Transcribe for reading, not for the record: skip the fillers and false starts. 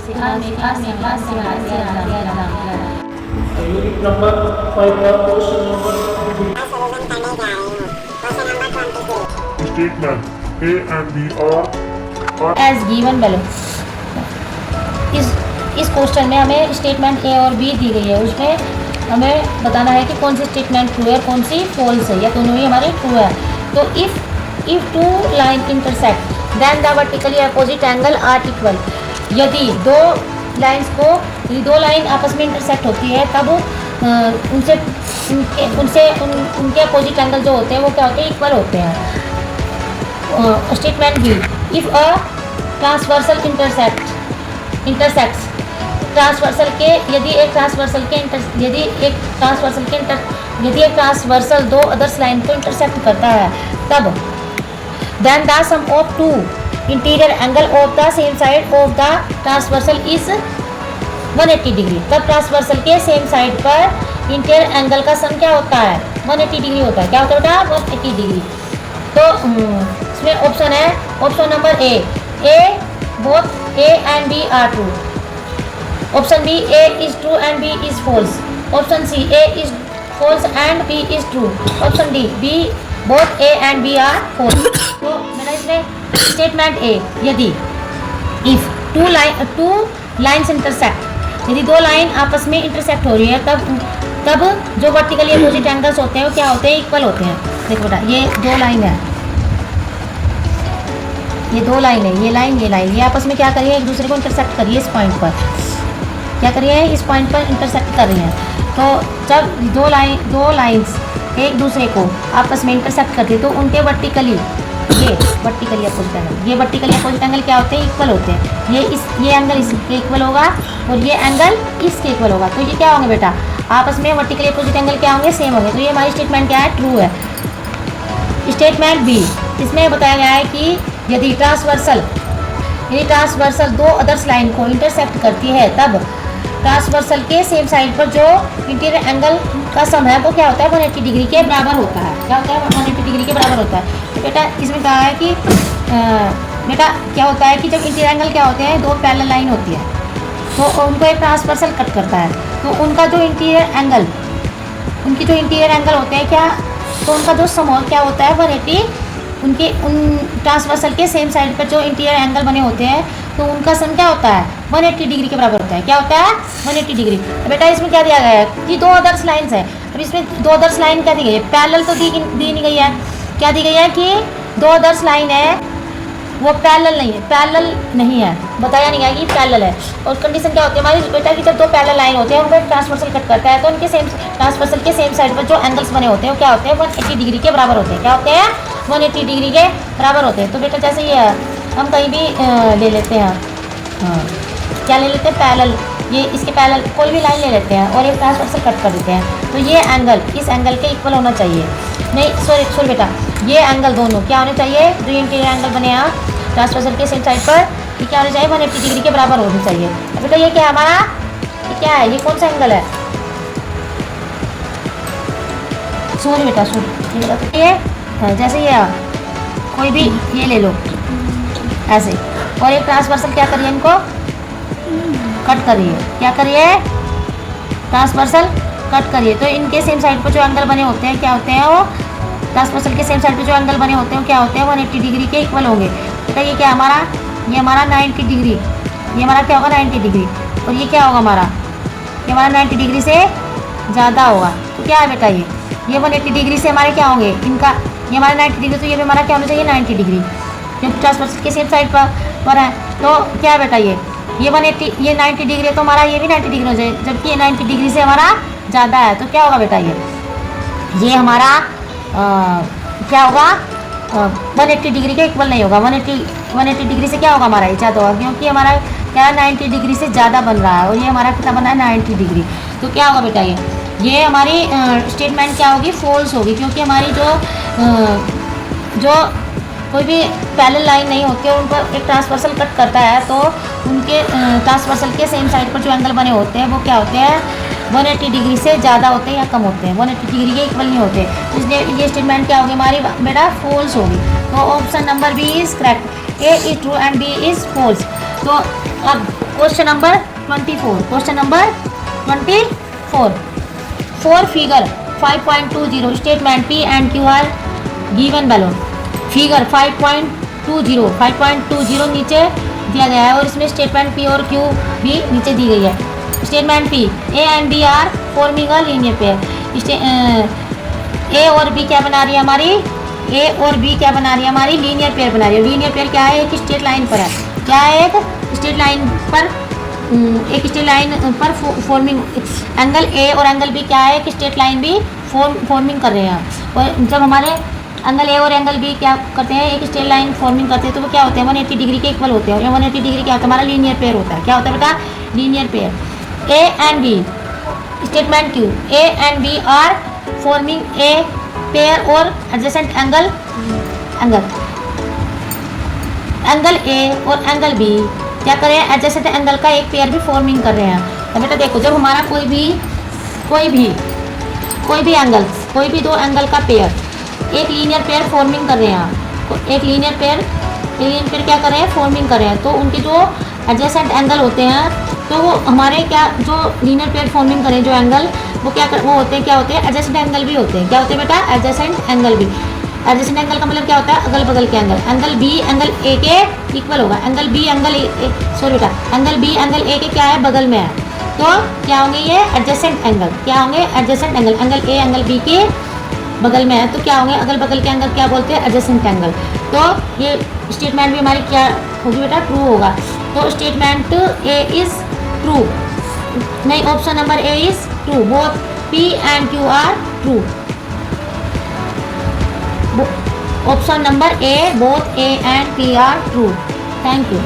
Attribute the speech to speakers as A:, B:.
A: Unit number 5 का question number
B: Statement A and B are
C: as given below. इस question में हमें statement A और बी दी गई है, उसमें हमें बताना है कि कौन सी स्टेटमेंट ट्रू है और कौन सी फॉल्स है, या दोनों ही हमारे ट्रू है। तो if two line intersect then the vertically opposite angle are equal. यदि दो लाइन आपस में इंटरसेक्ट होती है तब उनके अपोजिट एंगल जो होते हैं वो क्या होते हैं, इक्वल होते हैं। Statement B, if a transversal intersects transversal के यदि एक ट्रांसवर्सल दो अदर्स लाइन को इंटरसेक्ट करता है तब then the sum of two interior angle of the same side of the transversal is 180 degree. तब ट्रांसवर्सल के सेम साइड पर इंटीरियर एंगल का सम क्या होता है, 180 डिग्री होता है। क्या होता है बेटा, 180 डिग्री। तो इसमें ऑप्शन है, option number A both A and B are true. Option B A is true and B is false. Option C A is false and B is true. Option D B both A and B are false. तो मेरा इसमें statement A, यदि if two lines intersect, यदि दो line आपस में intersect हो रही है तब जो वर्टिकली अपोजिट एंगल्स होते हैं वो क्या होते हैं, इक्वल होते हैं। देखो बेटा, ये दो लाइन है, ये लाइन ये आपस में क्या करिए, एक दूसरे को इंटरसेक्ट करिए इस पॉइंट पर। क्या करिए, इस पॉइंट पर इंटरसेक्ट कर रही हैं। तो जब दो लाइंस एक दूसरे को आपस में इंटरसेक्ट करती है तो उनके वर्टिकली अपोजिट एंगल क्या होते हैं, इक्वल होते हैं। ये एंगल इसके इक्वल होगा और ये एंगल इसके इक्वल होगा। तो ये क्या होंगे बेटा, आपस में वर्टिकली अपोजिट एंगल क्या होंगे, सेम होंगे। तो ये हमारी स्टेटमेंट क्या है, ट्रू है। स्टेटमेंट बी, इसमें बताया गया है कि यदि ट्रांसवर्सल दो अदर्स लाइन को इंटरसेक्ट करती है तब ट्रांसवर्सल के सेम साइड पर जो इंटीरियर एंगल का सम है वो क्या होता है, 180 डिग्री के बराबर होता है। क्या होता है, 180 डिग्री के बराबर होता है। तो बेटा इसमें कहा है कि बेटा क्या होता है कि जब इंटीरियर एंगल क्या होते हैं, दो पैरेलल लाइन होती है तो उनको एक ट्रांसवर्सल कट करता है। तो उनकी जो इंटीरियर एंगल होते हैं क्या, तो उनका जो सम क्या होता है 180, उन ट्रांसवर्सल के सेम साइड पर जो इंटीरियर एंगल बने होते हैं तो उनका सम क्या होता है, 180 डिग्री के बराबर होता है। क्या होता है, 180 डिग्री। तो बेटा इसमें क्या दिया गया है कि दो अदर्स लाइन्स है। अब इसमें दो अदर्स लाइन क्या दी गई है, पैरेलल तो दी नहीं गई है। क्या दी गई है कि दो अदर्स लाइन है वो पैरेलल नहीं है, बताया नहीं गया कि पैरेलल है। और कंडीशन क्या होती है हमारी बेटा कि जब दो पैरेलल लाइन होते हैं उनको ट्रांसवर्सल कट करता है तो उनके ट्रांसवर्सल के सेम साइड पर जो एंगल्स बने होते हैं वो क्या होते हैं, 180 डिग्री के बराबर होते हैं। क्या होते हैं, 180 डिग्री के बराबर होते हैं। तो बेटा जैसे ये हम कहीं भी ले लेते हैं, क्या ले लेते हैं, पैरेलल, ये इसके पैरेलल कोई भी लाइन ले लेते हैं और एक ट्रांसवर्सल कट कर देते हैं तो ये एंगल इस एंगल के इक्वल होना चाहिए। नहीं सॉरी बेटा, ये एंगल दोनों क्या होने चाहिए, जो इंटीरियर एंगल बने हैं ट्रांसवर्सल के सेम साइड पर ये क्या होना चाहिए, 180 डिग्री के बराबर होनी चाहिए। अब बेटा ये क्या है हमारा, ये क्या है, ये कौन सा एंगल है, सुन बेटा सुन, ये जैसे ये कोई भी ये ले लो ऐसे और एक ट्रांसवर्सल क्या करिए, इनको कट करिए। क्या करिए, ट्रांसवर्सल कट करिए। तो इनके सेम साइड पर जो एंगल बने होते हैं क्या होते हैं, वो ट्रांसवर्सल के सेम साइड पर जो एंगल बने होते हैं क्या होते हैं, 180 डिग्री के इक्वल होंगे। बेटा ये क्या हमारा, ये हमारा 90 डिग्री, ये हमारा क्या होगा 90 डिग्री, और ये क्या होगा हमारा, ये हमारा 90 डिग्री से ज़्यादा होगा। तो क्या है बेटा, ये 180 डिग्री से हमारे क्या होंगे, इनका ये हमारा 90 डिग्री, तो ये भी हमारा क्या होना चाहिए 90 डिग्री, जब ट्रांसवर्सल के सेम साइड पर है। तो क्या है बेटा, ये 180, ये 90 डिग्री है तो हमारा ये भी 90 डिग्री हो जाए, जबकि ये 90 डिग्री से हमारा ज़्यादा है। तो क्या होगा बेटा, ये हमारा क्या होगा, 180 डिग्री के इक्वल नहीं होगा। 180 डिग्री से क्या होगा हमारा, ये ज़्यादा होगा, क्योंकि हमारा क्या 90 डिग्री से ज़्यादा बन रहा है और ये हमारा कितना बना है 90 डिग्री। तो क्या होगा बेटा, ये हमारी स्टेटमेंट क्या होगी, फॉल्स होगी, क्योंकि हमारी जो कोई भी पैरेलल लाइन नहीं होती है उन पर एक ट्रांसवर्सल कट करता है तो उनके ट्रांसवर्सल के सेम साइड पर जो एंगल बने होते हैं वो क्या होते हैं, 180 डिग्री से ज़्यादा होते हैं या कम होते हैं, 180 डिग्री के इक्वल नहीं होते। इसलिए ये स्टेटमेंट क्या होगी हमारी बेटा, फॉल्स होगी। तो option number B is correct, A is true and B is false. तो अब question number 24, question number 24, 4 figure 5.20 statement P and Q are given below. Figure 5.20 नीचे दिया गया है और इसमें स्टेटमेंट P और Q भी नीचे दी गई है। Statement P, A and B are forming a linear pair. A और बी क्या बना रही है हमारी, ए और बी क्या बना रही है हमारी, लीनियर पेयर बना रही है। लीनियर पेयर क्या है, एक स्ट्रेट लाइन पर है, क्या है, एक स्ट्रेट लाइन पर, एक स्ट्रेट लाइन पर फॉर्मिंग एंगल ए और एंगल बी क्या है, एक स्ट्रेट लाइन भी फॉर्मिंग कर रहे हैं। और जब हमारे एंगल ए और एंगल बी क्या करते हैं, एक स्ट्रेट लाइन फॉर्मिंग करते हैं, तो वो क्या होते हैं, 180 डिग्री के इक्वल होते हैं। और 180 डिग्री क्या होता है, हमारा लीनियर पेयर होता है। क्या होता है बेटा, linear pair. A and B, statement Q, A and B are forming a pair और एडजेसेंट एंगल ए और एंगल बी क्या कर रहे हैं, एडजेसेंट एंगल का एक पेयर भी फॉर्मिंग कर रहे हैं। तो बेटा देखो, जब हमारा कोई भी एंगल, कोई भी दो एंगल का पेयर एक लीनियर पेयर फॉर्मिंग कर रहे हैं, एक लीनियर पेयर क्या कर रहे हैं, फॉर्मिंग कर रहे हैं, तो उनके जो एडजेसेंट एंगल होते हैं, तो वो हमारे क्या, जो लीनियर पेयर फॉर्मिंग करें जो एंगल, वो होते हैं, क्या होते हैं, एडजेसेंट एंगल भी होते हैं। क्या होते हैं बेटा, एडजेसेंट एंगल भी। एडजेसेंट एंगल का मतलब क्या होता है, अगल बगल के एंगल। एंगल बी एंगल ए के इक्वल होगा। एंगल बी एंगल ए के क्या है, बगल में है, तो क्या होंगे ये एडजेसेंट एंगल। क्या होंगे, adjacent angle. Angle A angle B के बगल में है, तो क्या होंगे, अगल बगल के एंगल क्या बोलते हैं, एडजेसेंट एंगल। तो ये स्टेटमेंट भी हमारी क्या होगी बेटा, ट्रू होगा। तो स्टेटमेंट ए इज ट्रू, नहीं, option number A is true, both P and Q are true. Option number A, both A and P are true. Thank you.